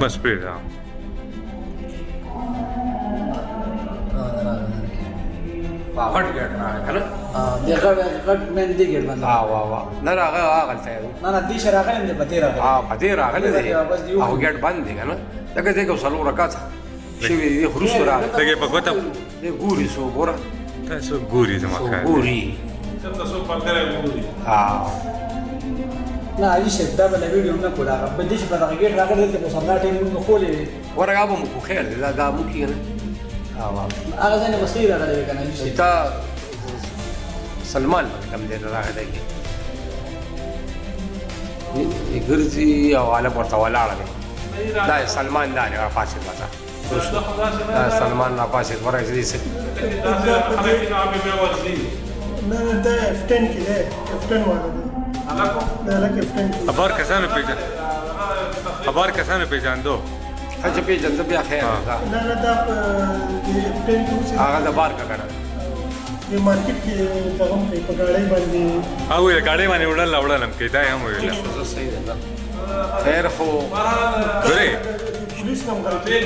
بس پرېږده. غټ ګټ راغی که نه؟ د غټ مین دې ګېټ باندې نه هغه هغلته یې نه نه دې شه راغلی دی په دې راغلی په دې راغلی دی او ګېټ بند دی که نه؟ ځکه دی که څلور رکعته شوي دي وروسته راغلی لږ په ګوته دی ګوري څوک ګوره تاسو ګوري زما څوک خیال ګوري نه علي صاحب دا بله ویډیو نه کړو هغه په دې چې په دغه ګېټ راغلی دی په همدا ټایم موږ خولې وې ورګه به مو خو خیر دی دا مو کې نه هغه ځای نه به صحیح راغلی وې که نه علي صاحب تا سلمان باندې کم دی راغلی دی ګرځي او هلک ورته ولاړه دی دا سلمان دا دی راپاڅېد بس دا سلمان راپاڅېد ورغځېدی څه نه دا F10 کې دی F10 والا دی دا لکه F10 کې خبر کسانو پیژاندو ښه چې پېژنده بیا خیر دا نه نه دا F10 کې اوس هغه د بار که کنه د مارکیټ کې دغه هم کوي په ګاډۍ باندې هغه ویل ګاډۍ باندې وړلم کې دا یې هم ویل صحیح دی خیر خو ګورې پولیس هم غلطي